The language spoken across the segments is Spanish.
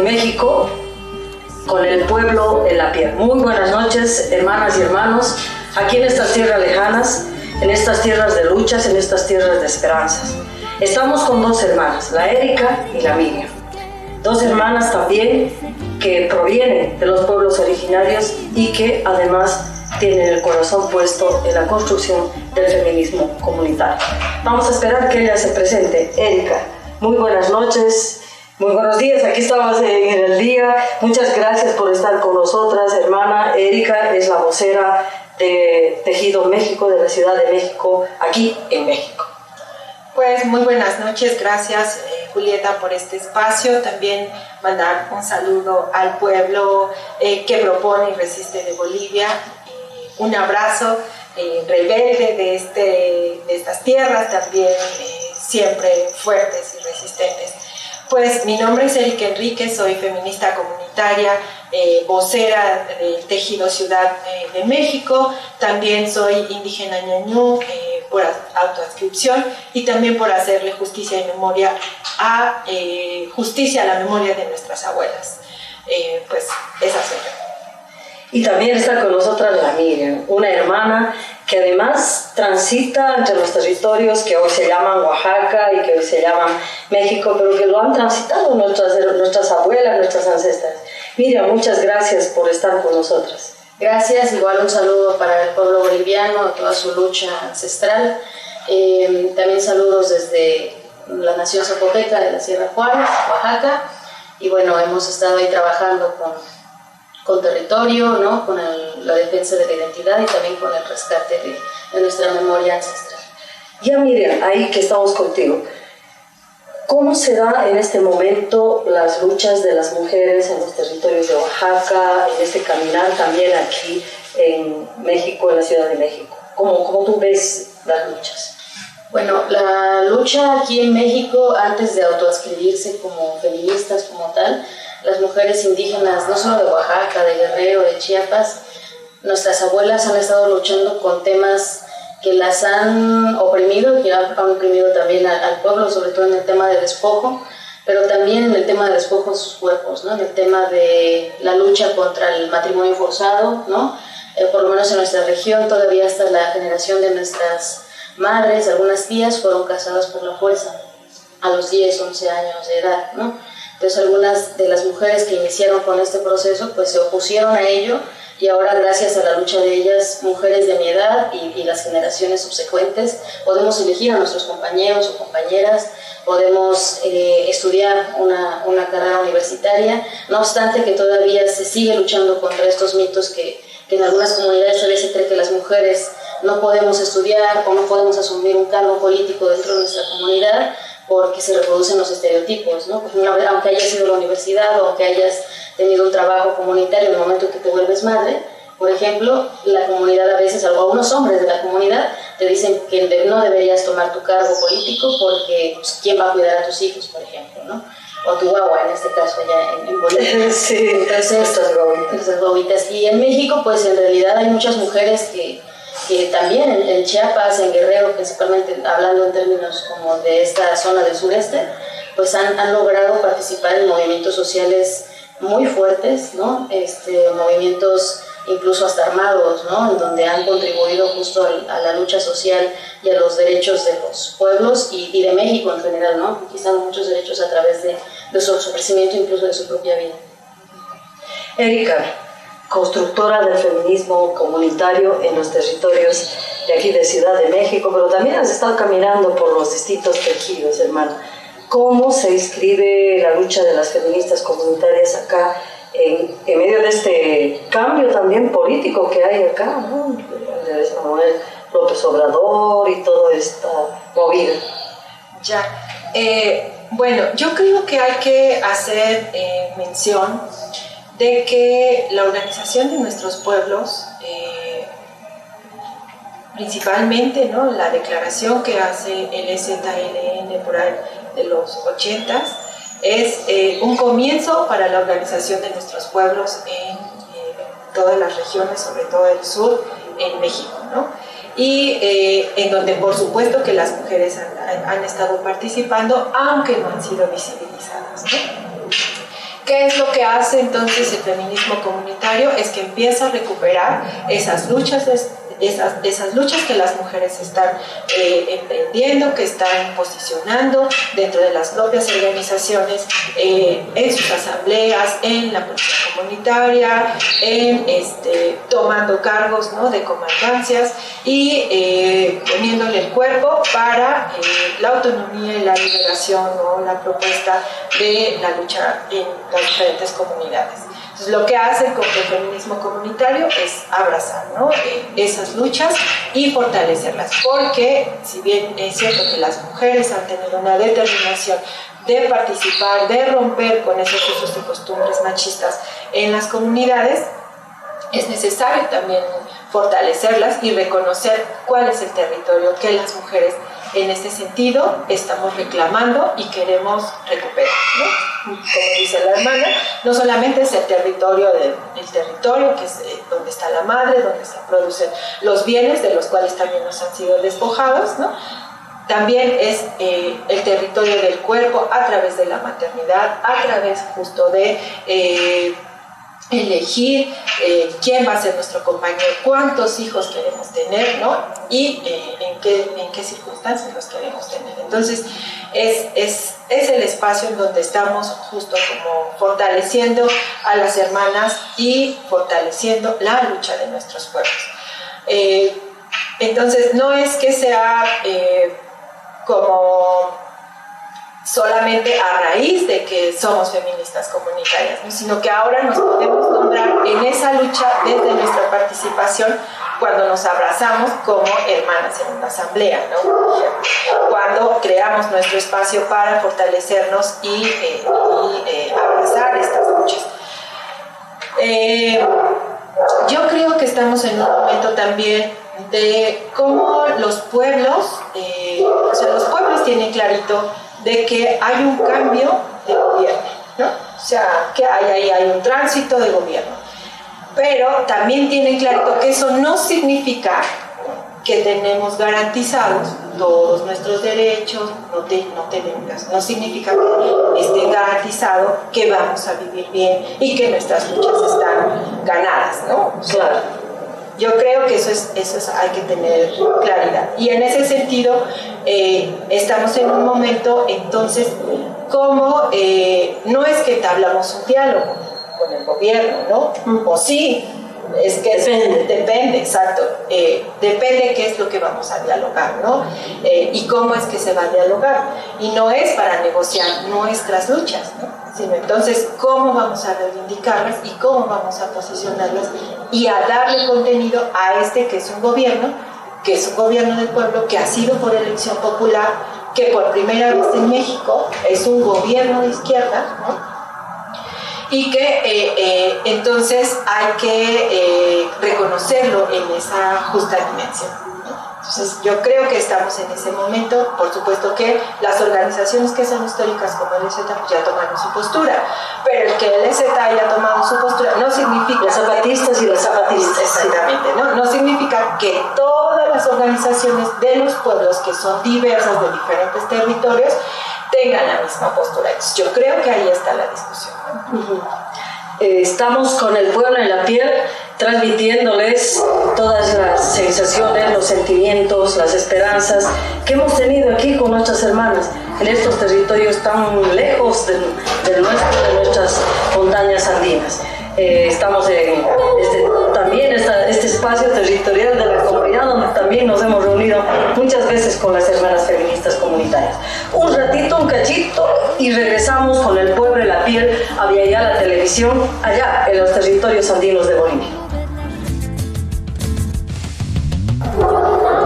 México con el pueblo en la piel. Muy buenas noches, hermanas y hermanos, aquí en estas tierras lejanas, en estas tierras de luchas, en estas tierras de esperanzas. Estamos con dos hermanas, la Erika y la Miriam. Dos hermanas también que provienen de los pueblos originarios y que además tienen el corazón puesto en la construcción del feminismo comunitario. Vamos a esperar que ella se presente. Erika, muy buenas noches, muy buenos días, aquí estamos en el día. Muchas gracias por estar con nosotras, hermana. Erika es la vocera de Tejido México, de la Ciudad de México, aquí en México. Pues muy buenas noches, gracias Julieta por este espacio. También mandar un saludo al pueblo que propone y resiste de Bolivia. Un abrazo rebelde de estas tierras, también siempre fuertes y resistentes. Pues mi nombre es Erika Enríquez, soy feminista comunitaria, vocera del Tejido Ciudad de México. También soy indígena ñañú por autoadscripción y también por hacerle justicia y memoria a la memoria de nuestras abuelas. Pues esa soy yo. Y también está con nosotras la Miriam, una hermana que además transita entre los territorios que hoy se llaman Oaxaca y que hoy se llaman México, pero que lo han transitado nuestras abuelas, nuestras ancestras. Miriam, muchas gracias por estar con nosotras. Gracias, igual un saludo para el pueblo boliviano, a toda su lucha ancestral. También saludos desde la nación zapoteca de la Sierra Juárez, Oaxaca. Y bueno, hemos estado ahí trabajando con territorio, ¿no? Con la defensa de la identidad y también con el rescate de nuestra memoria ancestral. Ya Miriam, ahí que estamos contigo, ¿cómo se da en este momento las luchas de las mujeres en los territorios de Oaxaca, en este caminar también aquí en México, en la Ciudad de México? ¿Cómo tú ves las luchas? Bueno, la lucha aquí en México, antes de autoadscribirse como feministas como tal, las mujeres indígenas, no solo de Oaxaca, de Guerrero, de Chiapas, nuestras abuelas han estado luchando con temas que las han oprimido y que han oprimido también al pueblo, sobre todo en el tema del despojo, pero también en el tema del despojo de sus cuerpos, ¿no? En el tema de la lucha contra el matrimonio forzado, ¿no? Por lo menos en nuestra región, todavía hasta la generación de nuestras madres, algunas tías fueron casadas por la fuerza a los 10, 11 años de edad, ¿no? Entonces algunas de las mujeres que iniciaron con este proceso pues se opusieron a ello y ahora gracias a la lucha de ellas, mujeres de mi edad y las generaciones subsecuentes, podemos elegir a nuestros compañeros o compañeras, podemos estudiar una carrera universitaria, no obstante que todavía se sigue luchando contra estos mitos que en algunas comunidades a veces se cree que las mujeres no podemos estudiar o no podemos asumir un cargo político dentro de nuestra comunidad porque se reproducen los estereotipos, ¿no? Pues aunque hayas ido a la universidad o aunque hayas tenido un trabajo comunitario en el momento en que te vuelves madre, por ejemplo, la comunidad a veces, algunos hombres de la comunidad te dicen que no deberías tomar tu cargo político porque pues, ¿quién va a cuidar a tus hijos, por ejemplo, ¿no? O tu guagua, en este caso allá en Bolivia. Sí, entonces, estas guaguitas. Y en México, pues en realidad hay muchas mujeres que también en Chiapas, en Guerrero, principalmente hablando en términos como de esta zona del sureste, pues han logrado participar en movimientos sociales muy fuertes, ¿no? Movimientos incluso hasta armados, ¿no? En donde han contribuido justo a la lucha social y a los derechos de los pueblos y de México en general, ¿no? Conquistando muchos derechos a través de su ofrecimiento, incluso de su propia vida. Erika, constructora del feminismo comunitario en los territorios de aquí de Ciudad de México, pero también has estado caminando por los distintos tejidos, hermana. ¿Cómo se inscribe la lucha de las feministas comunitarias acá en medio de este cambio también político que hay acá, ¿no? De Manuel López Obrador y toda esta movida? Ya, bueno, yo creo que hay que hacer mención de que la organización de nuestros pueblos, principalmente, ¿no? La declaración que hace el EZLN por ahí de los 80s, es un comienzo para la organización de nuestros pueblos en todas las regiones, sobre todo el sur, en México, ¿no? Y en donde por supuesto que las mujeres han estado participando, aunque no han sido visibilizadas, ¿no? ¿Qué es lo que hace entonces el feminismo comunitario? Es que empieza a recuperar esas luchas que las mujeres están emprendiendo, que están posicionando dentro de las propias organizaciones, en sus asambleas, en la política comunitaria, tomando cargos, ¿no?, de comandancias y poniéndole el cuerpo para la autonomía y la liberación, ¿no?, la propuesta de la lucha en las diferentes comunidades. Entonces, lo que hace con el feminismo comunitario es abrazar, ¿no?, esas luchas y fortalecerlas, porque si bien es cierto que las mujeres han tenido una determinación de participar, de romper con esos usos y costumbres machistas en las comunidades, es necesario también fortalecerlas y reconocer cuál es el territorio que las mujeres en este sentido estamos reclamando y queremos recuperar, ¿no? Como dice la hermana, no solamente es el territorio que es donde está la madre, donde se producen los bienes de los cuales también nos han sido despojados, ¿no? También es el territorio del cuerpo a través de la maternidad, a través justo de elegir quién va a ser nuestro compañero, cuántos hijos queremos tener, ¿no? Y en qué circunstancias los queremos tener. Entonces, es el espacio en donde estamos justo como fortaleciendo a las hermanas y fortaleciendo la lucha de nuestros pueblos. Entonces, no es que sea como solamente a raíz de que somos feministas comunitarias, ¿no?, sino que ahora nos podemos nombrar en esa lucha desde nuestra participación cuando nos abrazamos como hermanas en una asamblea, ¿no? Cuando creamos nuestro espacio para fortalecernos y abrazar estas luchas. Yo creo que estamos en un momento también de cómo los pueblos, los pueblos tienen clarito de que hay un cambio de gobierno, ¿no? O sea, que hay un tránsito de gobierno. Pero también tienen clarito que eso no significa que tenemos garantizados todos nuestros derechos, no significa que esté garantizado que vamos a vivir bien y que nuestras luchas están ganadas, ¿no? Claro. Yo creo que eso es, hay que tener claridad. Y en ese sentido, estamos en un momento, entonces, como no es que entablamos un diálogo con el gobierno, ¿no? O sí, es que depende, exacto. Depende qué es lo que vamos a dialogar, ¿no? Y cómo es que se va a dialogar. Y no es para negociar nuestras luchas, ¿no?, sino entonces cómo vamos a reivindicarlas y cómo vamos a posicionarlas y a darle contenido a que es un gobierno del pueblo, que ha sido por elección popular, que por primera vez en México es un gobierno de izquierda, ¿no?, y que entonces hay que reconocerlo en esa justa dimensión, ¿no? Entonces yo creo que estamos en ese momento. Por supuesto que las organizaciones que son históricas como el EZ pues ya tomaron su postura, pero el que el EZ haya tomado su postura no significa... Los zapatistas y las zapatistas. Exactamente, no significa que todas las organizaciones de los pueblos, que son diversas de diferentes territorios, tengan la misma postura. Entonces, yo creo que ahí está la discusión, ¿no? Estamos con el pueblo en la piel, transmitiéndoles todas las sensaciones, los sentimientos, las esperanzas que hemos tenido aquí con nuestras hermanas en estos territorios tan lejos de nuestras montañas andinas. Estamos en también este espacio territorial de la comunidad, donde también nos hemos reunido muchas veces con las hermanas feministas comunitarias. Un ratito, un cachito, y regresamos con el pueblo en la piel a Viayala Televisión, allá en los territorios andinos de Bolivia.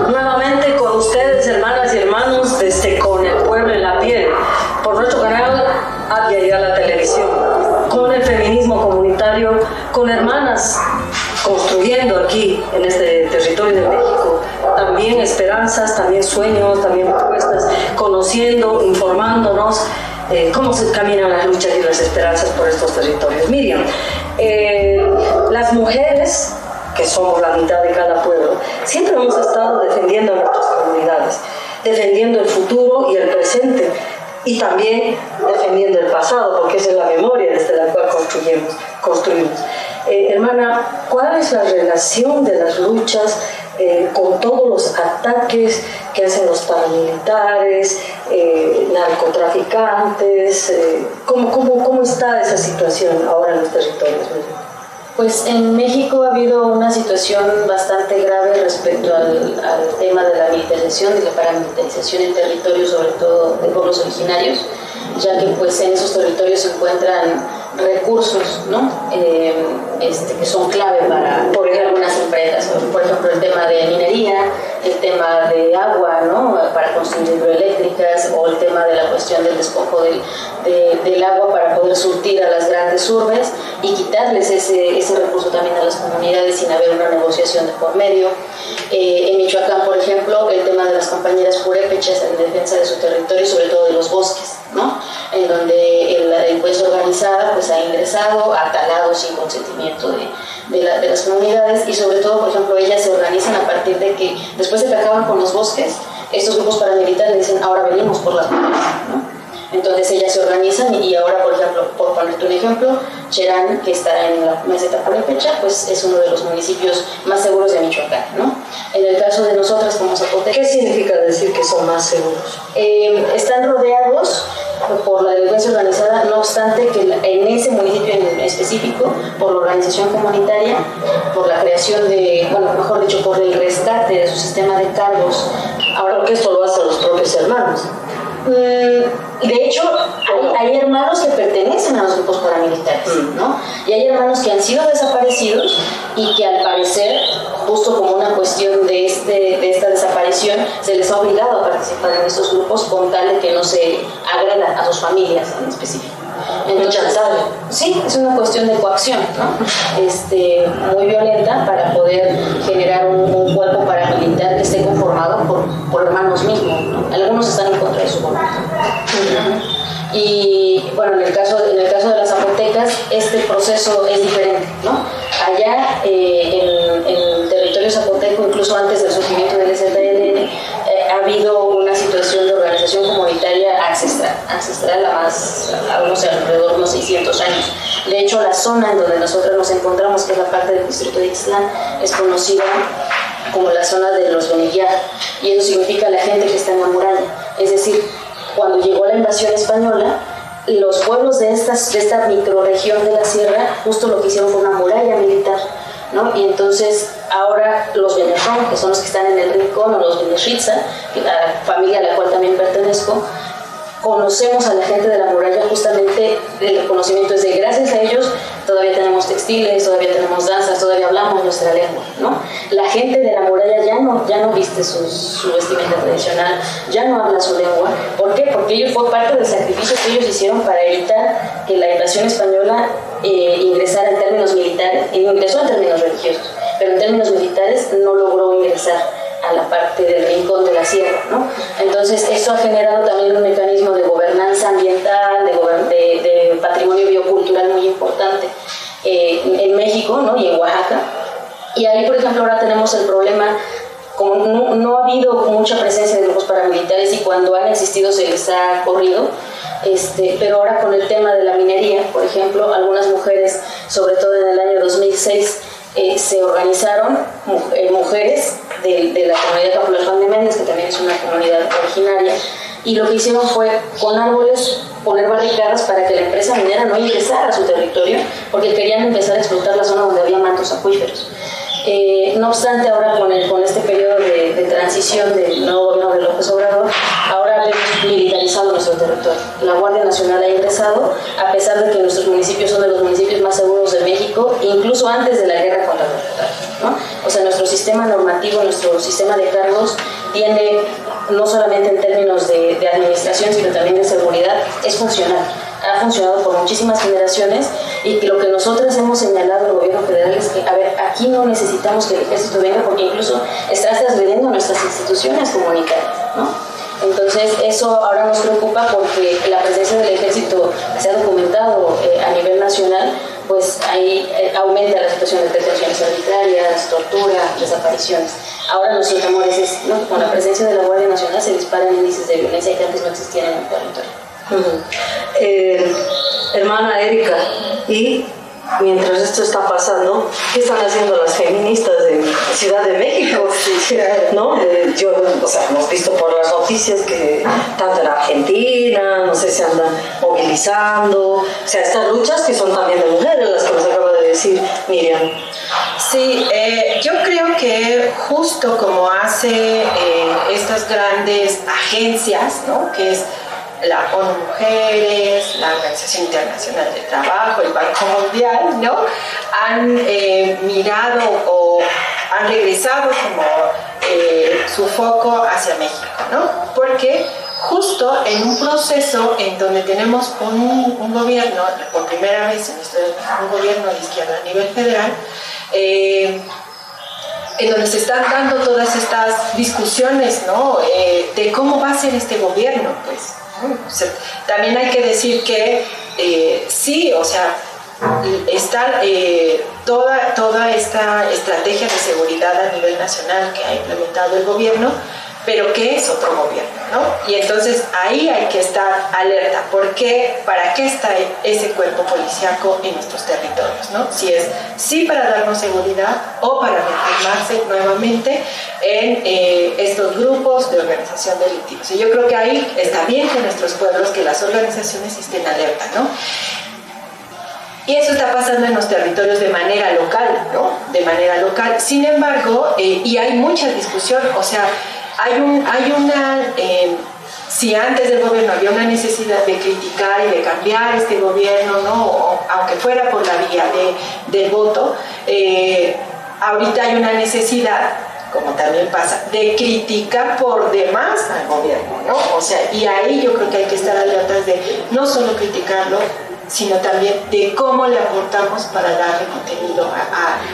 Nuevamente con ustedes, hermanas y hermanos, desde Con el Pueblo en la Piel, por nuestro canal a Viayala Televisión, con el feminismo comunitario, con hermanas construyendo aquí en este territorio de México también esperanzas, también sueños, también propuestas, conociendo, informándonos cómo se caminan las luchas y las esperanzas por estos territorios. Miriam, las mujeres, que somos la mitad de cada pueblo, siempre hemos estado defendiendo a nuestras comunidades, defendiendo el futuro y el presente y también defendiendo el pasado, porque esa es la memoria desde la cual construimos. Hermana, ¿cuál es la relación de las luchas con todos los ataques que hacen los paramilitares, narcotraficantes? ¿Cómo está esa situación ahora en los territorios? Pues en México ha habido una situación bastante grave respecto al tema de la militarización, de la paramilitarización en territorios, sobre todo de pueblos originarios, ya que pues en esos territorios se encuentran recursos, ¿no? Que son clave para algunas empresas, por ejemplo el tema de minería, el tema de agua, ¿no? Para construir hidroeléctricas, o el tema de la cuestión del despojo del agua para poder surtir a las grandes urbes y quitarles ese recurso también a las comunidades sin haber una negociación de por medio. En Michoacán, por ejemplo, el tema de las compañeras purépechas en defensa de su territorio y sobre todo de los bosques, ¿no? En donde la delincuencia organizada pues ha ingresado, ha talado sin consentimiento de las comunidades, y sobre todo, por ejemplo, ellas se organizan a partir de que después de que acaban con los bosques, estos grupos paramilitares dicen ahora venimos por las mujeres, ¿no? Entonces ellas se organizan y ahora, por ejemplo, por ponerte un ejemplo, Cherán, que está en la meseta purépecha, pues es uno de los municipios más seguros de Michoacán, ¿no? En el caso de nosotras como Zapoteca, ¿qué significa decir que son más seguros? Están rodeados por la delincuencia organizada, no obstante que en ese municipio en específico, por la organización comunitaria, por la creación mejor dicho, por el rescate de su sistema de cargos. Ahora, porque esto lo hacen los propios hermanos. De hecho, hay hermanos que pertenecen a los grupos paramilitares, ¿no? Y hay hermanos que han sido desaparecidos y que al parecer, justo como una cuestión de esta desaparición, se les ha obligado a participar en estos grupos con tal de que no se agreda a sus familias en específico. Entonces, sí, es una cuestión de coacción, ¿no? Muy violenta para poder generar un cuerpo paramilitar que esté conformado por hermanos mismos, ¿no? Algunos están en contra de su voluntad. Y bueno, en el caso de las zapotecas, este proceso es diferente, ¿no? Allá en el territorio zapoteco, incluso antes del surgimiento del ZLN, ha habido una situación de organización comunitaria ancestral alrededor de unos 600 años. De hecho, la zona en donde nosotros nos encontramos, que es la parte del distrito de Ixtlán, es conocida como la zona de los Benillar, y eso significa la gente que está en la muralla. Es decir, cuando llegó la invasión española, los pueblos de esta microrregión de la sierra justo lo que hicieron fue una muralla militar, ¿no? Y entonces ahora los Benejón, que son los que están en el Rincón, o los Beneshitza, la familia a la cual también pertenezco, conocemos a la gente de la muralla justamente, el reconocimiento es de gracias a ellos todavía tenemos textiles, todavía tenemos danzas, todavía hablamos nuestra lengua, ¿no? La gente de la muralla ya no viste su vestimenta tradicional, ya no habla su lengua. ¿Por qué? Porque ello fue parte del sacrificio que ellos hicieron para evitar que la invasión española ingresara en términos militares, ingresó en términos religiosos, pero en términos militares no logró ingresar a la parte del rincón de la sierra, ¿no? Entonces esto ha generado también un mecanismo de gobernanza ambiental, de patrimonio biocultural muy importante en México, ¿no? Y en Oaxaca. Y ahí, por ejemplo, ahora tenemos el problema, como no ha habido mucha presencia de grupos paramilitares y cuando han existido se les ha corrido, pero ahora con el tema de la minería, por ejemplo, algunas mujeres, sobre todo en el año 2006, se organizaron mujeres de la comunidad Capulapán de Méndez, que también es una comunidad originaria, y lo que hicieron fue con árboles poner barricadas para que la empresa minera no ingresara a su territorio, porque querían empezar a explotar la zona donde había mantos acuíferos. No obstante, ahora con este periodo de transición del nuevo gobierno de López Obrador, ahora hemos militarizado nuestro territorio. La Guardia Nacional ha ingresado, a pesar de que nuestros municipios son de los municipios más seguros de México, incluso antes de la guerra contra el narcotráfico, ¿no? O sea, nuestro sistema normativo, nuestro sistema de cargos tiene, no solamente en términos de administración, sino también de seguridad, es funcional. Ha funcionado por muchísimas generaciones y que lo que nosotros hemos señalado al gobierno federal es que, a ver, aquí no necesitamos que el ejército venga porque incluso estás transgrediendo nuestras instituciones comunitarias, ¿no? Entonces eso ahora nos preocupa porque la presencia del ejército se ha documentado a nivel nacional, pues ahí aumenta la situación de detenciones arbitrarias, tortura, desapariciones. Ahora nuestro temor es ese, ¿no? Con la presencia de la Guardia Nacional se disparan índices de violencia que antes no existían en el territorio. Hermana Erika, y mientras esto está pasando, ¿qué están haciendo las feministas de Ciudad de México? ¿No? Hemos visto por las noticias que tanto en Argentina, no sé, se andan movilizando, o sea, estas luchas que son también de mujeres, las que nos acaba de decir Miriam. Sí, yo creo que justo como hace estas grandes agencias, ¿no? Que es la ONU Mujeres, la Organización Internacional del Trabajo, el Banco Mundial, ¿no? Han mirado o han regresado como su foco hacia México, ¿no? Porque justo en un proceso en donde tenemos un gobierno, por primera vez en un gobierno de izquierda a nivel federal, en donde se están dando todas estas discusiones, ¿no? De cómo va a ser este gobierno, pues. También hay que decir que sí, o sea, está toda esta estrategia de seguridad a nivel nacional que ha implementado el gobierno, pero que es otro gobierno, ¿no? Y entonces ahí hay que estar alerta, porque ¿para qué está ese cuerpo policíaco en nuestros territorios, ¿no? Si es sí para darnos seguridad o para reafirmarse nuevamente en estos grupos de organización delictiva. Y yo creo que ahí está bien que nuestros pueblos, que las organizaciones estén alerta, ¿no? Y eso está pasando en los territorios de manera local, ¿no? De manera local. Sin embargo, y hay mucha discusión, o sea, si antes del gobierno había una necesidad de criticar y de cambiar este gobierno, ¿no? Aunque fuera por la vía del voto, ahorita hay una necesidad, como también pasa, de criticar por demás al gobierno, ¿no? O sea, y ahí yo creo que hay que estar alertas de no solo criticarlo, sino también de cómo le aportamos para darle contenido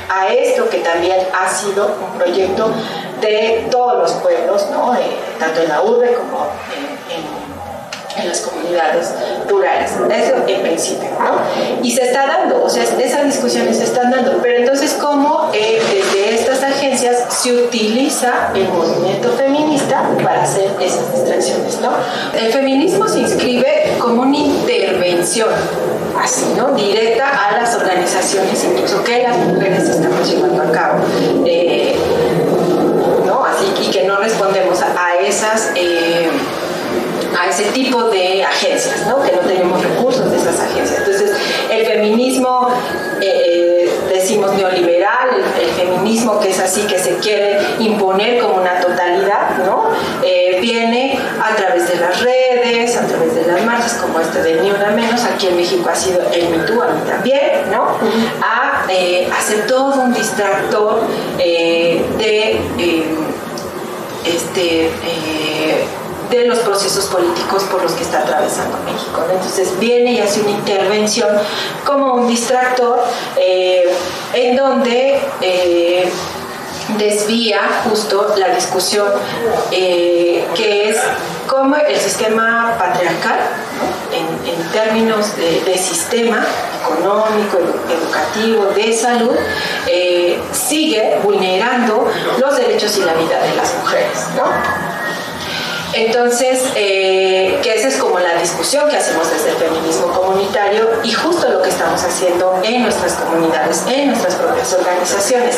a esto que también ha sido un proyecto de todos los pueblos, ¿no? Tanto en la urbe como en las comunidades rurales. Eso en principio, ¿no? Y se está dando, o sea, esas discusiones se están dando, pero entonces cómo desde estas agencias se utiliza el movimiento feminista para hacer esas distracciones, ¿no? El feminismo se inscribe como una intervención, así, ¿no? Directa a las organizaciones, incluso que las mujeres estamos llevando a cabo, ¿no? Así, y que no respondemos a ese tipo de agencias, ¿no? Que no tenemos recursos de esas agencias. Entonces, el feminismo, decimos neoliberal, el feminismo que es así, que se quiere imponer como una totalidad, ¿no? Viene a través de las redes, a través de las marchas, como este de Ni Una Menos. Aquí en México ha sido el Me Too, a mí también, ¿no? A hacer todo un distractor de los procesos políticos por los que está atravesando México, ¿no? Entonces viene y hace una intervención como un distractor en donde desvía justo la discusión que es cómo el sistema patriarcal, ¿no? en términos de sistema económico, educativo, de salud, sigue vulnerando los derechos y la vida de las mujeres, ¿no? Entonces, que esa es como la discusión que hacemos desde el feminismo comunitario y justo lo que estamos haciendo en nuestras comunidades, en nuestras propias organizaciones,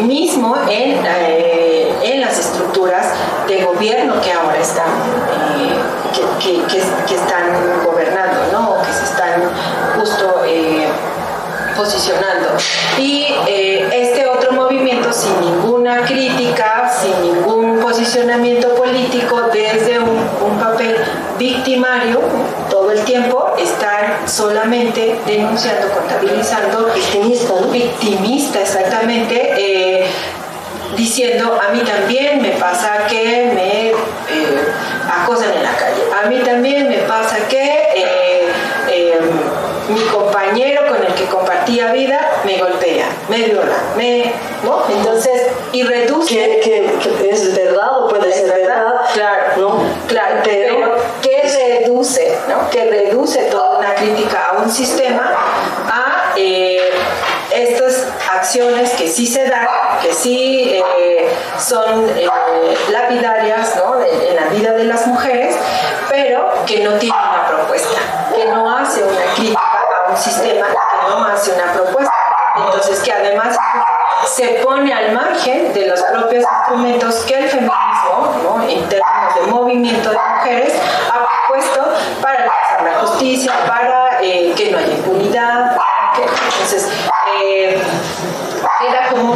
mismo en las estructuras de gobierno que ahora están, que están gobernando, ¿no? O que se están justo posicionando. Y este otro movimiento, sin ninguna crítica, sin ningún posicionamiento político, desde un papel victimario, todo el tiempo, están solamente denunciando, contabilizando, victimista exactamente, diciendo, a mí también me pasa que me acosan en la calle, a mí también me pasa que mi compañero con el que compartía vida me golpea, me viola, ¿no? Entonces, y reduce... Que es verdad o puede ser verdad. Claro, ¿no? Claro, pero que reduce, ¿no? Que reduce toda una crítica a un sistema a estas acciones que sí se dan, que sí son lapidarias, ¿no? En la vida de las mujeres, pero que no tienen propuesta, que no hace una crítica a un sistema, que no hace una propuesta. Entonces, que además se pone al margen de los propios instrumentos que el feminismo, ¿no?, en términos de movimiento de mujeres, ha propuesto para alcanzar la justicia, para que no haya impunidad. Entonces, queda como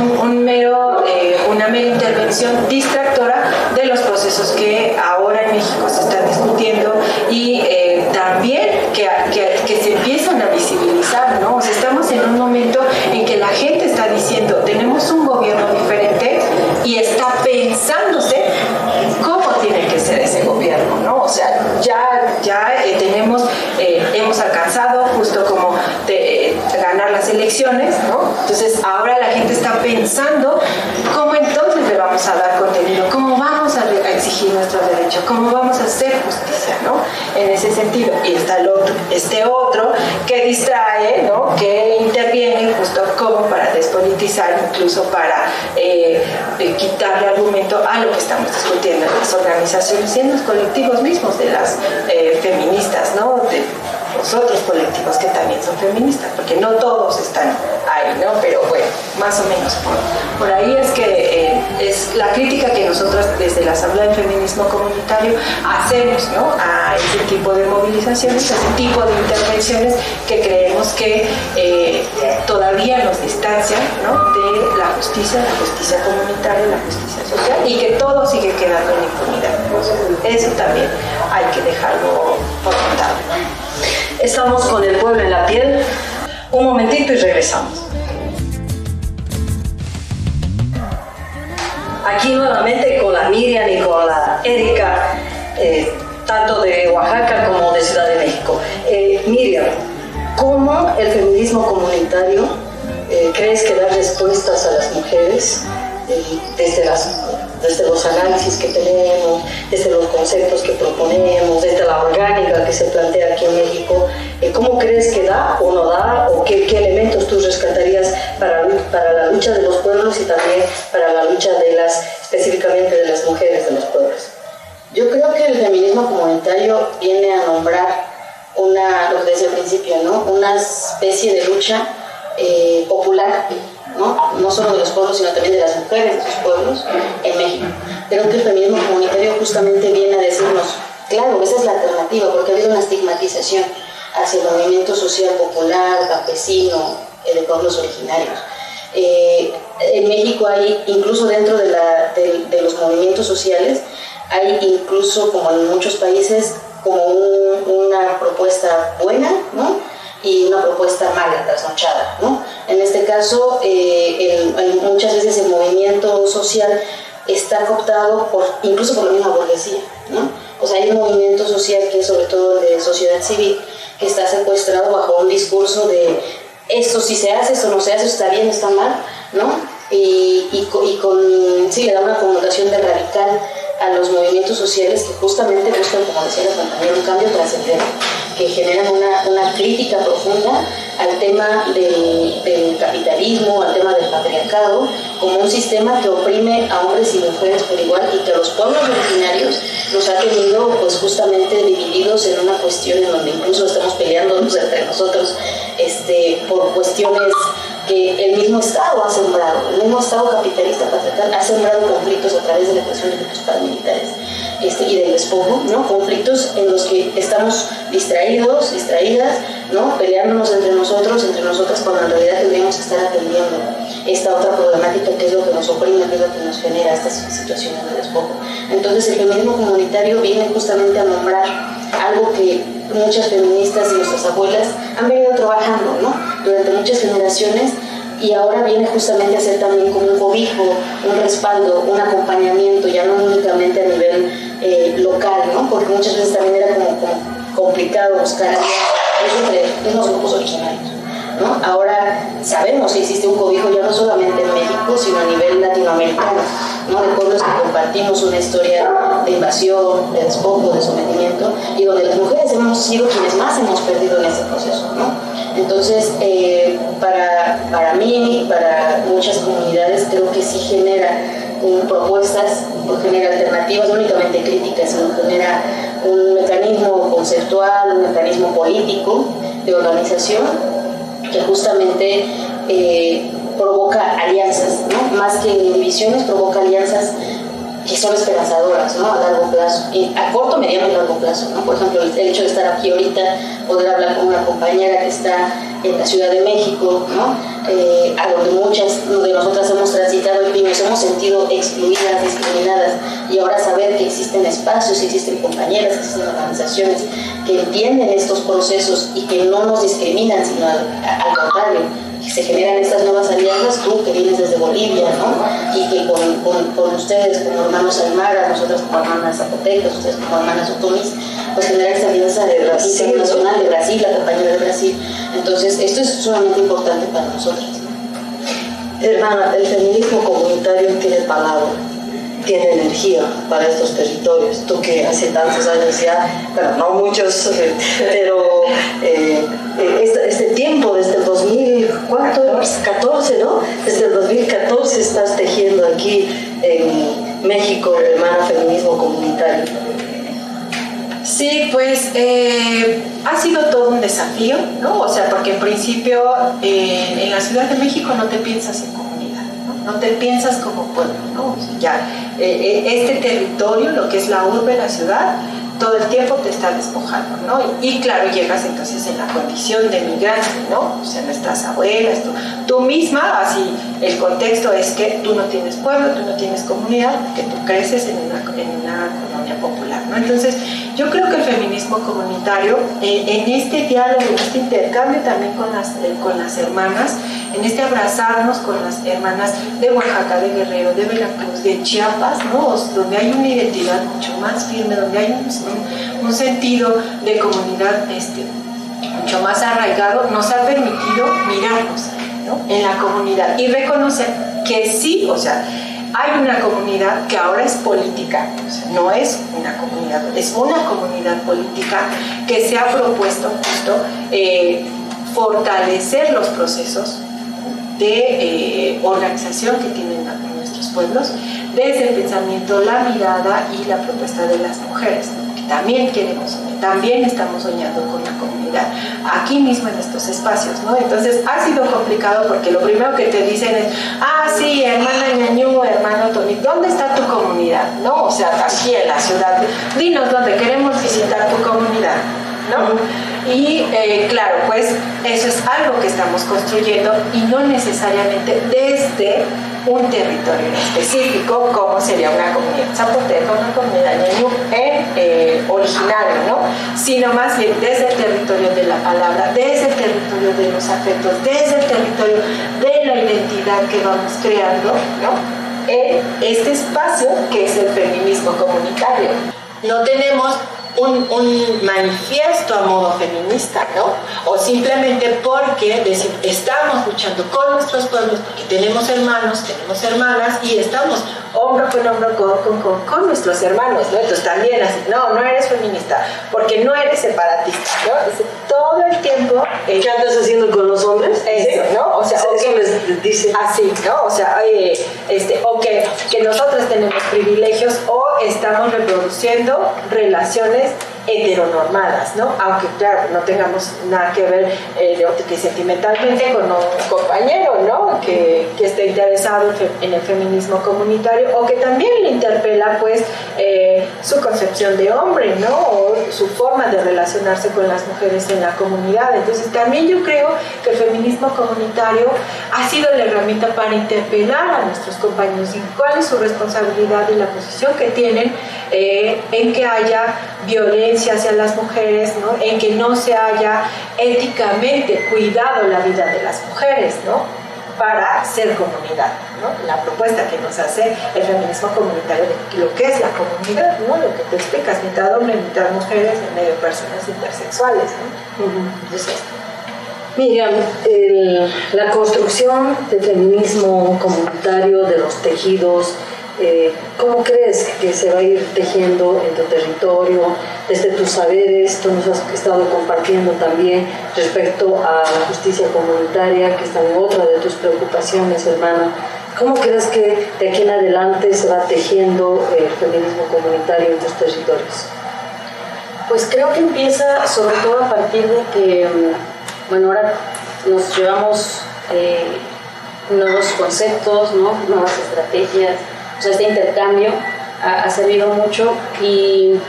una mera intervención distractora de los procesos que ahora en México se están discutiendo y también que se empiezan a visibilizar, ¿no? O sea, estamos en un momento en que la gente está diciendo, tenemos un gobierno diferente y está pensándose cómo tiene que ser ese gobierno, ¿no? O sea, ya tenemos, hemos alcanzado justo como ganar las elecciones, ¿no? Entonces ahora la gente está pensando cómo entonces le vamos a dar contenido, cómo vamos a exigir nuestros derechos, cómo vamos a hacer justicia, ¿no? En ese sentido. Y está este otro que distrae, ¿no?, que interviene justo como para despolitizar, incluso para quitarle argumento a lo que estamos discutiendo en las organizaciones y en los colectivos mismos de las feministas, ¿no?, de los otros colectivos que también son feministas, porque no todos están ahí, ¿no? Pero bueno, más o menos por ahí es que es la crítica que nosotros desde la Asamblea del Feminismo Comunitario hacemos, ¿no?, a ese tipo de movilizaciones, a ese tipo de intervenciones que creemos que todavía nos distancian, ¿no?, de la justicia comunitaria, la justicia social, y que todo sigue quedando en impunidad. Eso también hay que dejarlo por contado. Estamos con el pueblo en la piel. Un momentito y regresamos. Aquí nuevamente con la Miriam y con la Erika, tanto de Oaxaca como de Ciudad de México. Miriam, ¿cómo el feminismo comunitario crees que da respuestas a las mujeres desde los análisis que tenemos, desde los conceptos que proponemos, desde la orgánica que se plantea aquí en México? ¿Cómo crees que da o no da, o qué elementos tú rescatarías para la lucha de los pueblos y también para la lucha específicamente de las mujeres de los pueblos? Yo creo que el feminismo comunitario viene a nombrar lo que decía al principio, ¿no?, una especie de lucha popular, no solo de los pueblos, sino también de las mujeres de sus pueblos en México. Creo que el feminismo comunitario justamente viene a decirnos, claro, esa es la alternativa, porque ha habido una estigmatización hacia el movimiento social popular, campesino, de pueblos originarios. En México hay, incluso dentro de los movimientos sociales, hay incluso, como en muchos países, como una propuesta buena, ¿no?, y una propuesta mala, trasnochada, ¿no? En este caso, muchas veces el movimiento social está cooptado incluso por la misma burguesía, ¿no? O sea, hay un movimiento social que es sobre todo de sociedad civil, que está secuestrado bajo un discurso de esto sí se hace, esto no se hace, esto está bien, está mal, ¿no? Sí, le da una connotación de radical a los movimientos sociales que justamente buscan, como decía la compañera, un cambio trascendente, que generan una crítica profunda al tema del capitalismo, al tema del patriarcado, como un sistema que oprime a hombres y mujeres por igual, y que a los pueblos originarios los ha tenido pues justamente divididos en una cuestión en donde incluso estamos peleándonos entre nosotros por cuestiones que el mismo Estado ha sembrado, el mismo Estado capitalista patriarcal ha sembrado conflictos a través de la creación de grupos paramilitares y del despojo, ¿no? Conflictos en los que estamos distraídas, ¿no?, peleándonos entre nosotras, cuando en realidad tendríamos que estar atendiendo esta otra problemática que es lo que nos oprime, que es lo que nos genera estas situaciones de despojo. Entonces el feminismo comunitario viene justamente a nombrar algo que muchas feministas y nuestras abuelas han venido trabajando, ¿no?, durante muchas generaciones, y ahora viene justamente a ser también como un cobijo, un respaldo, un acompañamiento, ya no únicamente a nivel local, ¿no?, porque muchas veces también era como complicado buscar entre unos grupos originarios, ¿no? Ahora sabemos que existe un cobijo ya no solamente en México, sino a nivel latinoamericano, ¿no?, de pueblos que compartimos una historia de invasión, de despojo, de sometimiento, y donde las mujeres hemos sido quienes más hemos perdido en ese proceso, ¿no? Entonces, para mí, para muchas comunidades, creo que sí genera propuestas, no genera alternativas, no únicamente críticas, sino genera un mecanismo conceptual, un mecanismo político de organización que justamente provoca alianzas, ¿no? Más que divisiones, provoca alianzas que son esperanzadoras, ¿no? A largo plazo, a corto, mediano y largo plazo, ¿no? Por ejemplo, el hecho de estar aquí ahorita, poder hablar con una compañera que está en la Ciudad de México, ¿no? A donde muchas de nosotras hemos transitado y nos hemos sentido excluidas, discriminadas, y ahora saber que existen espacios, existen compañeras, existen organizaciones que entienden estos procesos y que no nos discriminan, sino al contrario, que se generan estas nuevas alianzas, tú que vienes desde Bolivia, ¿no? Y que con ustedes como hermanos Aymara, nosotros como hermanas Zapotecas, ustedes como hermanas Otomis, pues generar esta alianza de Brasil, internacional de Brasil, la compañera de Brasil. Entonces, esto es sumamente importante para nosotras. Hermana, el feminismo comunitario tiene palabra, tiene energía para estos territorios. Tú que hace tantos años ya, bueno, no muchos, pero este tiempo, desde el 2014, ¿no? Desde el 2014 estás tejiendo aquí en México, hermana, feminismo comunitario. Sí, pues ha sido todo un desafío, ¿no? O sea, porque en principio en la Ciudad de México no te piensas en comunidad, ¿no? No te piensas como pueblo, ¿no? O sea, ya este territorio, lo que es la urbe, la ciudad, todo el tiempo te está despojando, ¿no? Y claro, llegas entonces en la condición de migrante, ¿no? O sea, nuestras abuelas, tú misma, así, el contexto es que tú no tienes pueblo, tú no tienes comunidad, porque tú creces en una colonia popular, ¿no? Entonces, yo creo que el feminismo comunitario, en este diálogo, en este intercambio también con las hermanas, en este abrazarnos con las hermanas de Oaxaca, de Guerrero, de Veracruz, de Chiapas, ¿no? Donde hay una identidad mucho más firme, donde hay un sentido de comunidad mucho más arraigado, nos ha permitido mirarnos, ¿no? En la comunidad y reconocer que sí, o sea, hay una comunidad que ahora es política, o sea, no es una comunidad, es una comunidad política que se ha propuesto justo fortalecer los procesos de organización que tienen nuestros pueblos desde el pensamiento, la mirada y la propuesta de las mujeres, ¿no? Que también queremos, también estamos soñando con la comunidad aquí mismo en estos espacios, ¿no? Entonces ha sido complicado porque lo primero que te dicen es, sí, hermana Ñañú, hermano Tony, ¿dónde está tu comunidad? ¿No? O sea, aquí en la ciudad, dinos dónde, queremos visitar tu comunidad, ¿no? Y claro, pues eso es algo que estamos construyendo y no necesariamente desde un territorio en específico, como sería una comunidad zapoteca, una comunidad ñañú originario, ¿no? Sino más bien desde el territorio de la palabra, desde el territorio de los afectos, desde el territorio de la identidad que vamos creando, ¿no? En este espacio que es el feminismo comunitario. No tenemos un manifiesto a modo feminista, ¿no? O simplemente porque estamos luchando con nuestros pueblos, porque tenemos hermanos, tenemos hermanas y estamos hombro con hombro, codo con codo con nuestros hermanos, ¿no? Entonces también así, no eres feminista, porque no eres separatista, ¿no? Es todo el tiempo... ¿Qué andas haciendo con los hombres? Eso, ¿no? O sea, eso les dice. Así, ¿no? O sea, o que nosotros tenemos privilegios o estamos reproduciendo relaciones heteronormadas, ¿no? Aunque claro, no tengamos nada que ver que sentimentalmente con un compañero, ¿no? Que esté interesado en el feminismo comunitario o que también le interpela pues su concepción de hombre, ¿no? O su forma de relacionarse con las mujeres en la comunidad. Entonces también yo creo que el feminismo comunitario ha sido la herramienta para interpelar a nuestros compañeros y cuál es su responsabilidad y la posición que tienen en que haya violencia hacia las mujeres, ¿no? En que no se haya éticamente cuidado la vida de las mujeres, ¿no? Para ser comunidad, ¿no? La propuesta que nos hace el feminismo comunitario de lo que es la comunidad, ¿no? Lo que te explicas, mitad hombre, mitad mujeres, en medio de personas intersexuales, ¿no? Entonces, Miriam, la construcción del feminismo comunitario, de los tejidos, ¿cómo crees que se va a ir tejiendo en tu territorio, desde tus saberes? Tú nos has estado compartiendo también respecto a la justicia comunitaria, que está en otra de tus preocupaciones, hermana. ¿Cómo crees que de aquí en adelante se va tejiendo el feminismo comunitario en tus territorios? Pues creo que empieza sobre todo a partir de que, bueno, ahora nos llevamos nuevos conceptos, ¿no? Nuevas estrategias, o sea, este intercambio ha servido mucho y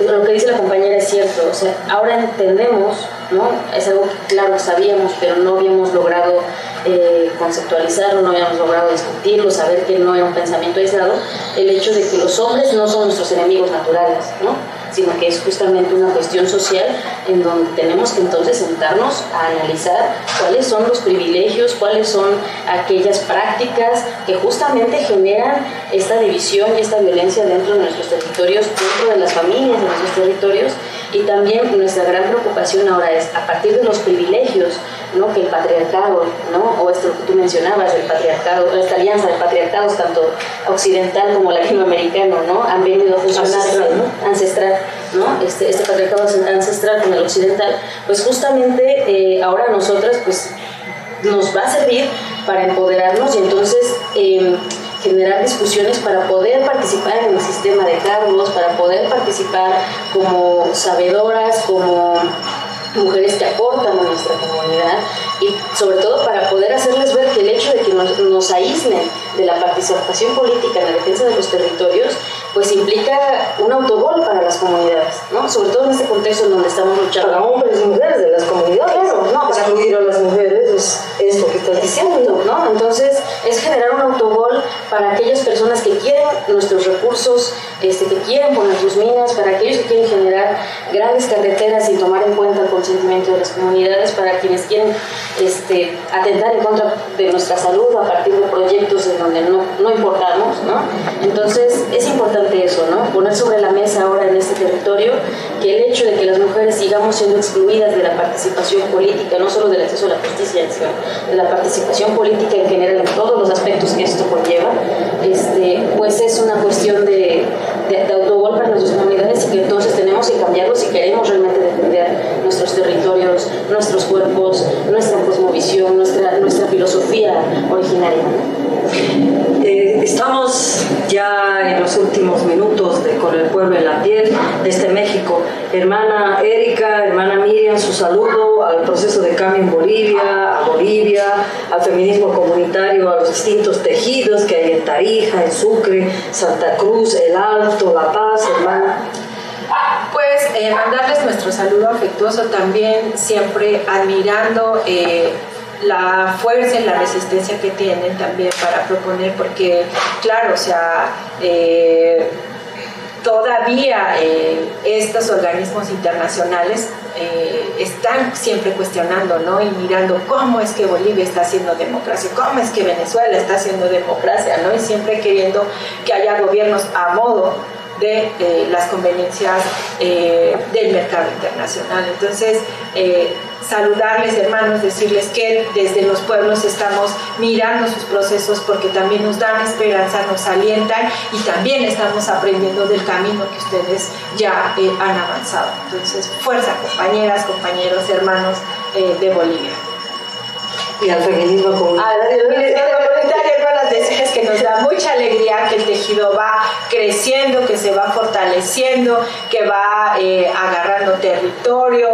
lo que dice la compañera es cierto, o sea, ahora entendemos, ¿no? Es algo que claro sabíamos, pero no habíamos logrado conceptualizarlo, no habíamos logrado discutirlo, saber que no era un pensamiento aislado, el hecho de que los hombres no son nuestros enemigos naturales, ¿no? Sino que es justamente una cuestión social en donde tenemos que entonces sentarnos a analizar cuáles son los privilegios, cuáles son aquellas prácticas que justamente generan esta división y esta violencia dentro de nuestros territorios, dentro de las familias de nuestros territorios, y también nuestra gran preocupación ahora es, a partir de los privilegios, ¿no? Que el patriarcado, ¿no? O esto que tú mencionabas, el patriarcado, esta alianza de patriarcados, tanto occidental como latinoamericano, ¿no? Han venido a funcionar ancestral, ¿no? Este patriarcado ancestral con el occidental, pues justamente ahora nosotras pues nos va a servir para empoderarnos y entonces generar discusiones para poder participar en el sistema de cargos, para poder participar como sabedoras, como mujeres que aportan a nuestra comunidad y sobre todo para poder hacerles ver que el hecho de que nos aíslen de la participación política en la defensa de los territorios pues implica un autogol para las comunidades, ¿no? Sobre todo en este contexto en donde estamos luchando. Para hombres y mujeres de las comunidades. Claro, no, para excluir a las mujeres es lo que estás diciendo, ¿no? Entonces es generar un autogol para aquellas personas que quieren nuestros recursos, que quieren poner sus minas, para aquellos que quieren generar grandes carreteras sin tomar en cuenta el consentimiento de las comunidades, para quienes quieren atentar en contra de nuestra salud a partir de proyectos en donde no importamos, ¿no? Entonces es importante eso, ¿no? Poner sobre la mesa ahora en este territorio que el hecho de que las mujeres sigamos siendo excluidas de la participación política, no solo del acceso a la justicia, sino de la participación política en general en todos los aspectos que esto conlleva, pues es una cuestión de autogol para nuestras comunidades y que entonces tenemos que cambiarlo si queremos realmente defender nuestros territorios, nuestros cuerpos, nuestra cosmovisión, nuestra filosofía originaria, ¿no? Estamos ya en los últimos minutos de Con el Pueblo en la Piel desde México. Hermana Erika, hermana Miriam, su saludo al proceso de cambio en Bolivia, al feminismo comunitario, a los distintos tejidos que hay en Tarija, en Sucre, Santa Cruz, El Alto, La Paz, hermana. Pues mandarles nuestro saludo afectuoso también, siempre admirando la fuerza y la resistencia que tienen también para proponer, porque claro, o sea, todavía estos organismos internacionales están siempre cuestionando, ¿no? Y mirando cómo es que Bolivia está haciendo democracia, cómo es que Venezuela está haciendo democracia, ¿no? Y siempre queriendo que haya gobiernos a modo de las conveniencias del mercado internacional. Entonces, saludarles, hermanos, decirles que desde los pueblos estamos mirando sus procesos porque también nos dan esperanza, nos alientan y también estamos aprendiendo del camino que ustedes ya han avanzado. Entonces, fuerza, compañeras, compañeros, hermanos de Bolivia. Y al feminismo comunitario. Hermanas, decirles que nos da mucha alegría que el tejido va creciendo, que se va fortaleciendo, que va agarrando territorio,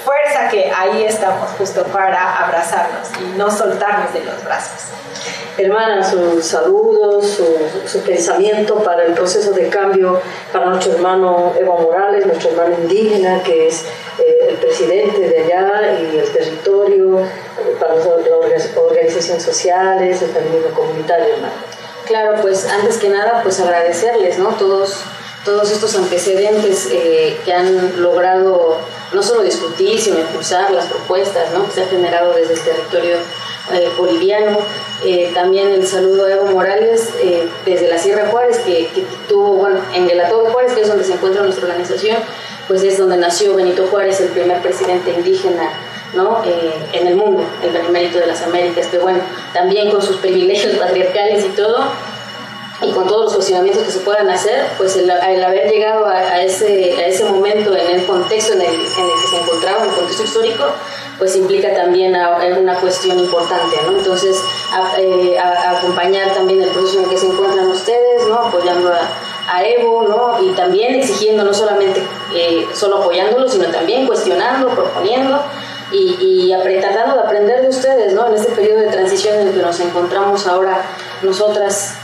fuerza, que ahí estamos justo para abrazarnos y no soltarnos de los brazos. Hermana, sus saludos, su pensamiento para el proceso de cambio para nuestro hermano Evo Morales, nuestro hermano indígena, que es el presidente de allá y el territorio, para las organizaciones sociales, el feminismo comunitario, hermano. Claro, pues antes que nada, pues agradecerles, ¿no? Todos estos antecedentes que han logrado no solo discutir, sino impulsar las propuestas, ¿no? Que se han generado desde el territorio boliviano. También el saludo a Evo Morales desde la Sierra Juárez, que tuvo, bueno, en el Atole Juárez, que es donde se encuentra nuestra organización, pues es donde nació Benito Juárez, el primer presidente indígena, ¿no? En el mundo, el benemérito de las Américas, que bueno, también con sus privilegios patriarcales y todo, y con todos los cuestionamientos que se puedan hacer, pues el haber llegado a ese momento en el contexto en el que se encontraba, en el contexto histórico, pues implica también una cuestión importante, ¿no? Entonces, acompañar también el proceso en el que se encuentran ustedes, ¿no? Apoyando a Evo, ¿no? Y también exigiendo, no solamente solo apoyándolo, sino también cuestionando, proponiendo y tratando de aprender de ustedes, ¿no? En este periodo de transición en el que nos encontramos ahora nosotras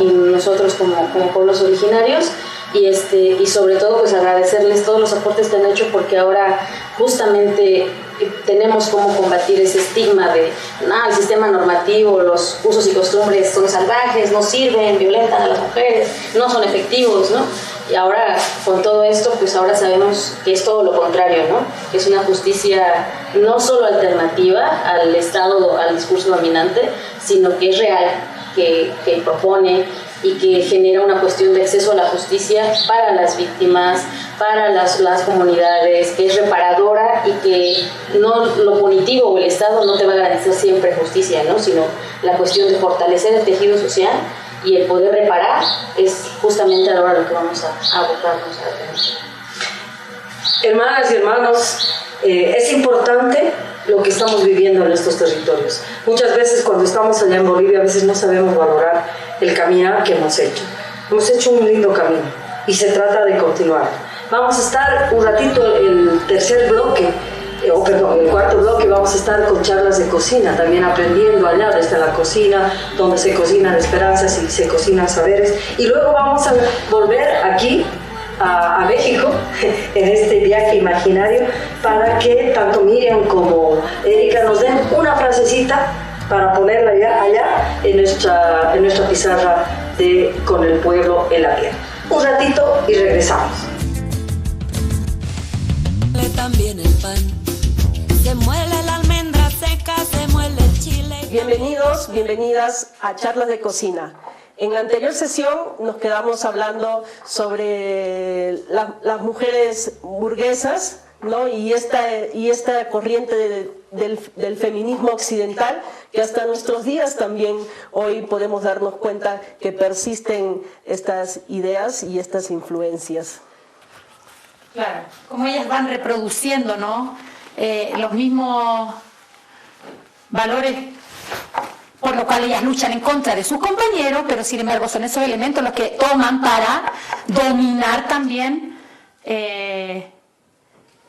y nosotros como pueblos originarios. Y sobre todo pues agradecerles todos los aportes que han hecho, porque ahora justamente tenemos cómo combatir ese estigma de el sistema normativo, los usos y costumbres son salvajes, no sirven, violentan a las mujeres, no son efectivos, ¿no? Y ahora con todo esto pues ahora sabemos que es todo lo contrario, ¿no? Que es una justicia no solo alternativa al Estado, al discurso dominante, sino que es real, que propone y que genera una cuestión de acceso a la justicia para las víctimas, para las comunidades, que es reparadora y que no lo punitivo o el Estado no te va a garantizar siempre justicia, ¿no? Sino la cuestión de fortalecer el tejido social y el poder reparar es justamente ahora lo que vamos a abocarnos a tener. Hermanas y hermanos, es importante lo que estamos viviendo en estos territorios. Muchas veces cuando estamos allá en Bolivia, a veces no sabemos valorar el caminar que hemos hecho. Hemos hecho un lindo camino y se trata de continuar. Vamos a estar un ratito, el cuarto bloque, vamos a estar con charlas de cocina, también aprendiendo allá desde la cocina, donde se cocinan esperanzas y se cocinan saberes. Y luego vamos a volver aquí a México en este viaje imaginario para que tanto Miriam como Erika nos den una frasecita para ponerla allá en nuestra pizarra de Con el pueblo en la piel. Un ratito y regresamos. También el pan, se muele la almendra seca, se muele el chile. Bienvenidos, bienvenidas a Charlas de Cocina. En la anterior sesión nos quedamos hablando sobre las mujeres burguesas, ¿no? y esta corriente del feminismo occidental, que hasta nuestros días también hoy podemos darnos cuenta que persisten estas ideas y estas influencias. Claro, como ellas van reproduciendo, ¿no? Los mismos valores por lo cual ellas luchan en contra de sus compañeros, pero sin embargo son esos elementos los que toman para dominar también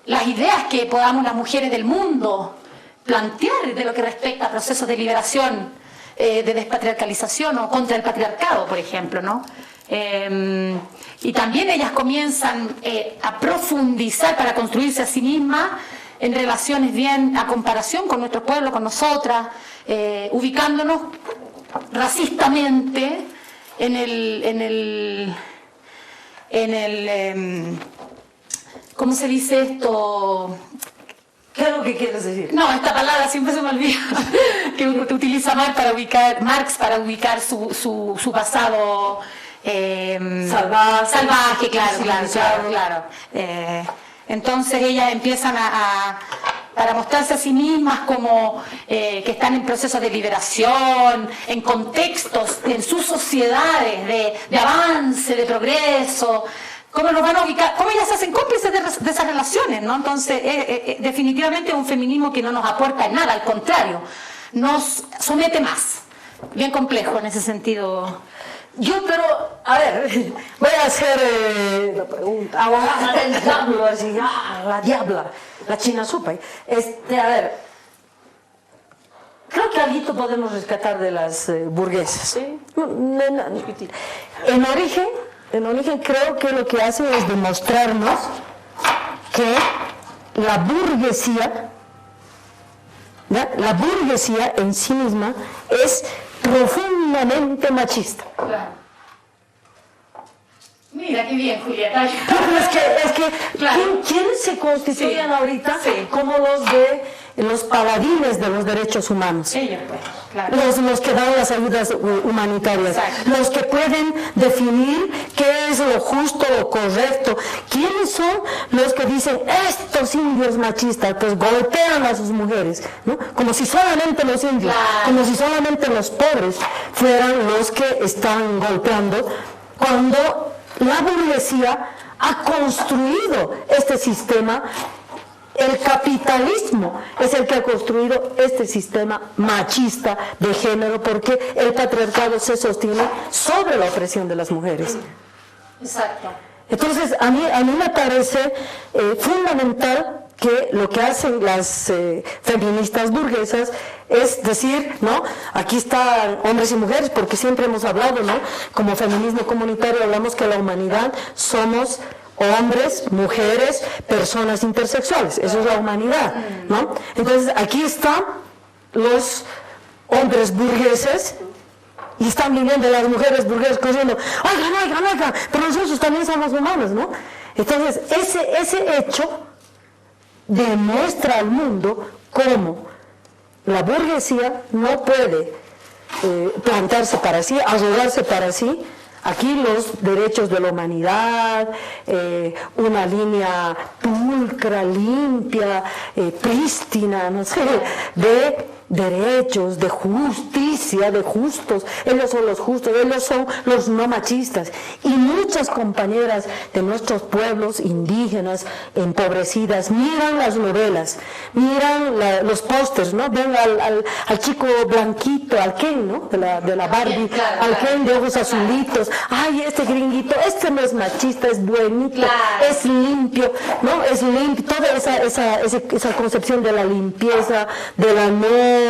las ideas que podamos las mujeres del mundo plantear de lo que respecta a procesos de liberación, de despatriarcalización o contra el patriarcado, por ejemplo, ¿no? Y también ellas comienzan a profundizar para construirse a sí mismas en relaciones bien a comparación con nuestro pueblo, con nosotras, ubicándonos racistamente en el ¿cómo se dice esto? ¿Qué es lo que quieres decir? No, esta palabra siempre se me olvida, que utiliza Marx para ubicar su pasado salvaje, claro. Entonces ellas empiezan para mostrarse a sí mismas como que están en procesos de liberación, en contextos, en sus sociedades de avance, de progreso. ¿Cómo nos van a ubicar? ¿Cómo ellas se hacen cómplices de esas relaciones, ¿no? Entonces, definitivamente es un feminismo que no nos aporta en nada, al contrario, nos somete más. Bien complejo en ese sentido. Pero, a ver, voy a hacer la pregunta. Abogada del diablo, así, la diabla, la china supa. A ver, creo que algo podemos rescatar de las burguesas. ¿Sí? En origen creo que lo que hacen es demostrarnos que la burguesía en sí misma es profundamente machista. Claro. Mira qué bien, Julieta. Es que claro. ¿quiénes se constituyen ahorita como los paladines de los derechos humanos? Ellos, pues, claro. Los que dan las ayudas humanitarias. Exacto. Los que pueden definir qué es lo justo, lo correcto. ¿Quiénes son los que dicen, estos indios machistas, pues golpean a sus mujeres, ¿no? Como si solamente los indios, claro, como si solamente los pobres fueran los que están golpeando, cuando la burguesía ha construido este sistema El capitalismo es el que ha construido este sistema machista de género, porque el patriarcado se sostiene sobre la opresión de las mujeres. Exacto. Entonces, a mí me parece fundamental que lo que hacen las feministas burguesas es decir, ¿no? Aquí están hombres y mujeres, porque siempre hemos hablado, ¿no? Como feminismo comunitario hablamos que la humanidad somos hombres, mujeres, personas intersexuales, eso es la humanidad, ¿no? Entonces, aquí están los hombres burgueses y están viviendo las mujeres burguesas corriendo, oigan, pero nosotros también somos humanos, ¿no? Entonces, ese hecho demuestra al mundo cómo la burguesía no puede plantarse para sí, arrogarse para sí, aquí los derechos de la humanidad, una línea pulcra, limpia, prístina, no sé, de derechos, de justicia, de justos. Ellos son los justos, ellos son los no machistas. Y muchas compañeras de nuestros pueblos indígenas empobrecidas miran las novelas, miran los pósters, ¿no? Ven al chico blanquito, al Ken, ¿no? De la Barbie, al Ken de ojos azulitos. Ay, este gringuito, este no es machista, es buenito, es limpio, ¿no? Es limpio. Toda esa concepción de la limpieza, de la no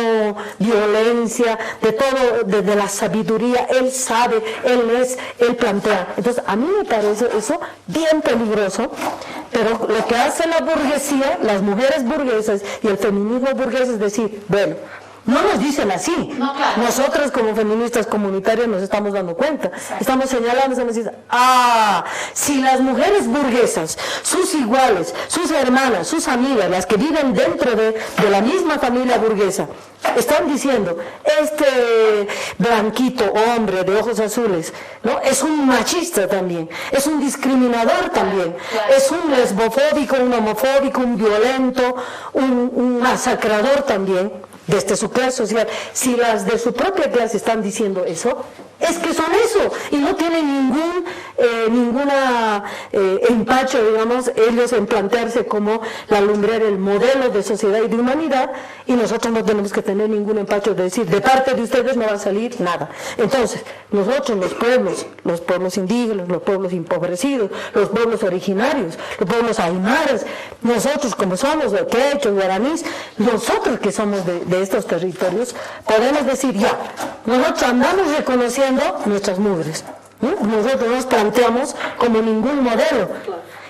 violencia, de todo, de la sabiduría, él sabe, él plantea. Entonces, a mí me parece eso bien peligroso, pero lo que hace la burguesía, las mujeres burguesas y el feminismo burgués es decir, bueno, no nos dicen así. No, claro. Nosotros como feministas comunitarias nos estamos dando cuenta. Exacto. Estamos señalando, estamos diciendo, si las mujeres burguesas, sus iguales, sus hermanas, sus amigas, las que viven dentro de la misma familia burguesa, están diciendo, este blanquito hombre de ojos azules, ¿no? Es un machista también, es un discriminador también, es un lesbofóbico, un homofóbico, un violento, un masacrador también, desde su clase social. Si las de su propia clase están diciendo eso, es que son eso, y no tienen ninguna empacho, digamos, ellos en plantearse como la lumbrera, el modelo de sociedad y de humanidad, y nosotros no tenemos que tener ningún empacho de decir, de parte de ustedes no va a salir nada. Entonces, nosotros los pueblos indígenas, los pueblos empobrecidos, los pueblos originarios, los pueblos aymaras, nosotros como somos quechos, guaraníes, nosotros que somos de estos territorios, podemos decir ya, nosotros andamos reconociendo nuestras mugres, ¿no? Nosotros nos planteamos como ningún modelo,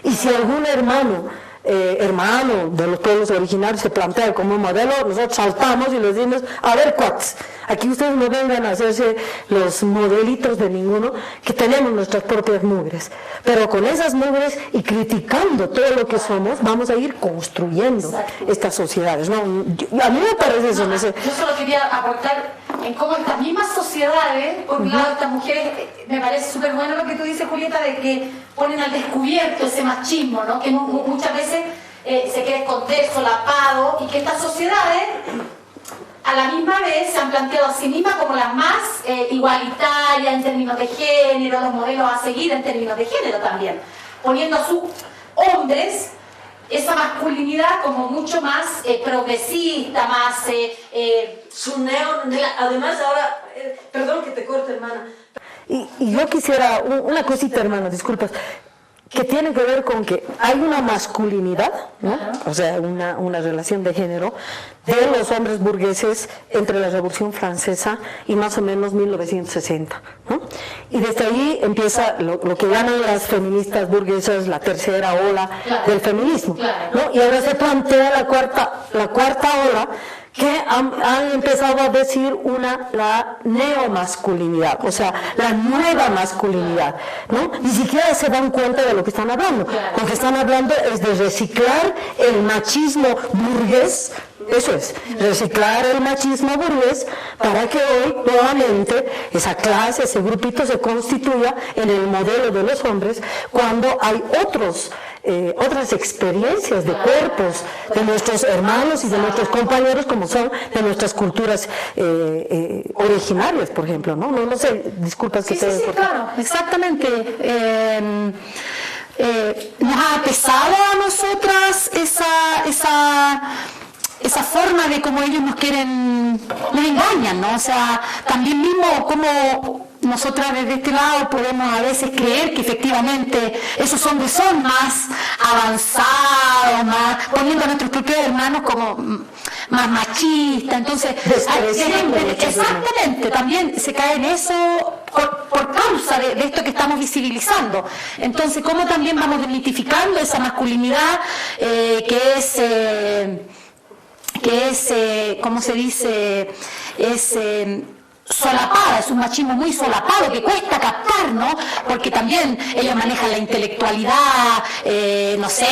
y si algún hermano de los pueblos originarios se plantea como un modelo, nosotros saltamos y les decimos, a ver cuates, aquí ustedes no vengan a hacerse los modelitos de ninguno, que tenemos nuestras propias mugres, pero con esas mugres y criticando todo lo que somos, vamos a ir construyendo estas sociedades, ¿no? A mí me parece eso. Yo solo quería aportar en cómo estas mismas sociedades, por un lado estas mujeres, me parece súper bueno lo que tú dices, Julieta, de que ponen al descubierto ese machismo, ¿no? Que muchas veces se quiere esconder, solapado, y que estas sociedades a la misma vez se han planteado a sí mismas como las más igualitarias en términos de género, los modelos a seguir en términos de género también, poniendo a sus hombres esa masculinidad como mucho más progresista, más... además ahora, perdón que te corte, hermana. Y yo quisiera, una cosita, hermano, disculpas, que tiene que ver con que hay una masculinidad, ¿no? O sea, una relación de género de los hombres burgueses entre la Revolución Francesa y más o menos 1960, ¿no? Y desde ahí empieza lo que llaman las feministas burguesas la tercera ola del feminismo, ¿no? Y ahora se plantea la cuarta ola, que han empezado a decir la neomasculinidad, o sea, la nueva masculinidad, ¿no? Ni siquiera se dan cuenta de lo que están hablando. Lo que están hablando es de reciclar el machismo burgués, eso es, reciclar el machismo burgués para que hoy nuevamente esa clase, ese grupito se constituya en el modelo de los hombres, cuando hay otras experiencias de cuerpos de nuestros hermanos y de nuestros compañeros, como son de nuestras culturas originarias, por ejemplo, ¿no? No sé, disculpas que sí, claro, exactamente. nos ha pesado a nosotras esa forma de cómo ellos nos engañan, ¿no? O sea, también mismo como nosotras desde este lado podemos a veces creer que efectivamente esos hombres son más avanzados, más poniendo a nuestros propios hermanos como más machistas, entonces exactamente, también se cae en eso por causa de esto que estamos visibilizando. Entonces, ¿cómo también vamos desmitificando esa masculinidad que es, ¿cómo se dice? Es solapada, es un machismo muy solapado que cuesta captar, ¿no? Porque también ellos manejan la intelectualidad, no sé,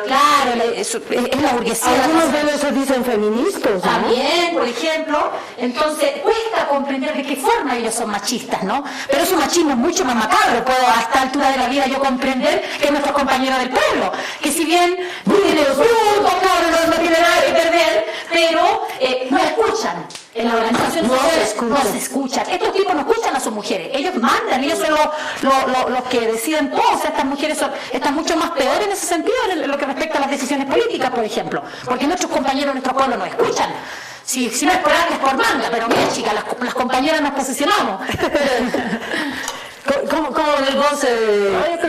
claro, es la burguesía. Algunos de ellos dicen feministas, ¿no? También, por ejemplo, entonces cuesta comprender de qué forma ellos son machistas, ¿no? Pero es un machismo mucho más macabro. Puedo a esta altura de la vida yo comprender que nuestros compañeros del pueblo, que si bien tienen los brutos, claro, no tienen nada que perder, pero no escuchan. En la organización no se escuchan. Estos tipos no escuchan a sus mujeres. Ellos mandan, ellos son los que deciden todo. O sea, estas mujeres están mucho más peores en ese sentido en lo que respecta a las decisiones políticas, por ejemplo. Porque nuestros compañeros de nuestro pueblo no escuchan. Si no es por arte, es por manga. Pero mira, chicas, las compañeras nos posicionamos. ¿Cómo el goce?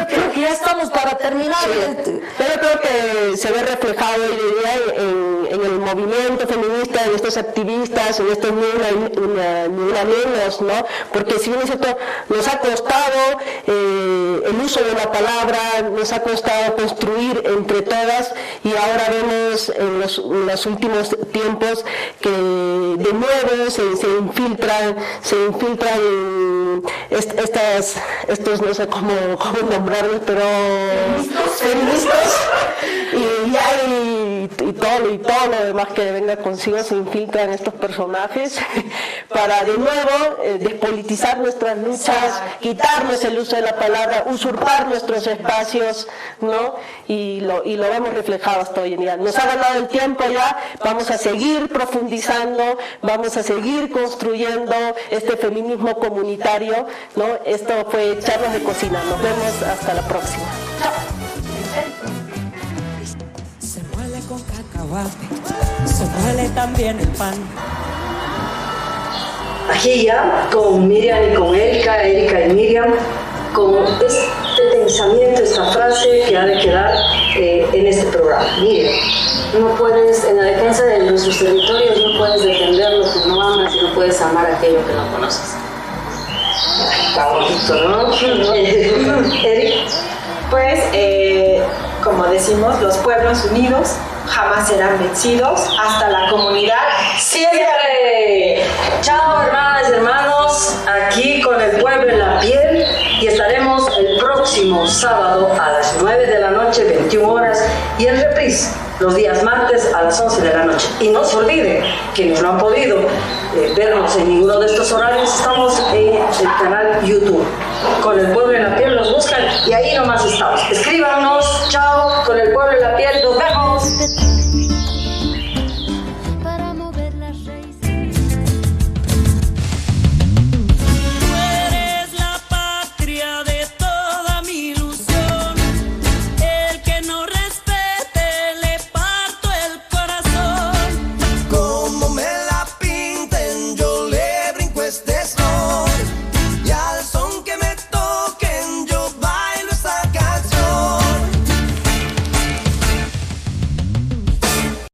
Creo que ya estamos para terminar. Sí, pero creo que se ve reflejado hoy día en el movimiento feminista, en estos activistas, en estos ni una menos, ¿no? Porque si bien es cierto, nos ha costado el uso de la palabra, nos ha costado construir entre todas, y ahora vemos en los últimos tiempos que de nuevo se infiltran estos no sé cómo nombrarlos, pero feministas y todo lo demás que venga consigo se infiltran estos personajes para de nuevo despolitizar nuestras luchas, quitarnos el uso de la palabra, usurpar nuestros espacios, ¿no? Y lo vemos reflejado hasta hoy en día. Nos ha ganado el tiempo ya, vamos a seguir profundizando, vamos a seguir construyendo este feminismo comunitario, ¿no? Esto fue Charlas de Cocina. Nos vemos hasta la próxima. Se muele con cacahuate, se muele también el pan. Aquí ya con Miriam y con Erika y Miriam, con este pensamiento, esta frase que ha de quedar en este programa. Miriam, no puedes, en la defensa de nuestros territorios, no puedes defender lo que no amas y no puedes amar aquello que no conoces. Está bonito, ¿no? Eric. Pues, como decimos, los pueblos unidos jamás serán vencidos. Hasta la comunidad ¡siempre! Chao, hermanas y hermanos, aquí con el pueblo en la piel, y estaremos el próximo sábado a las 9 de la noche, 21 horas, y en reprise los días martes a las 11 de la noche. Y no se olviden, quienes no han podido vernos en ninguno de estos horarios, estamos en el canal YouTube. Con el pueblo en la piel nos buscan y ahí nomás estamos. Escríbanos, chao, con el pueblo en la piel, nos vemos. Como me la pinten, yo le brinco este son.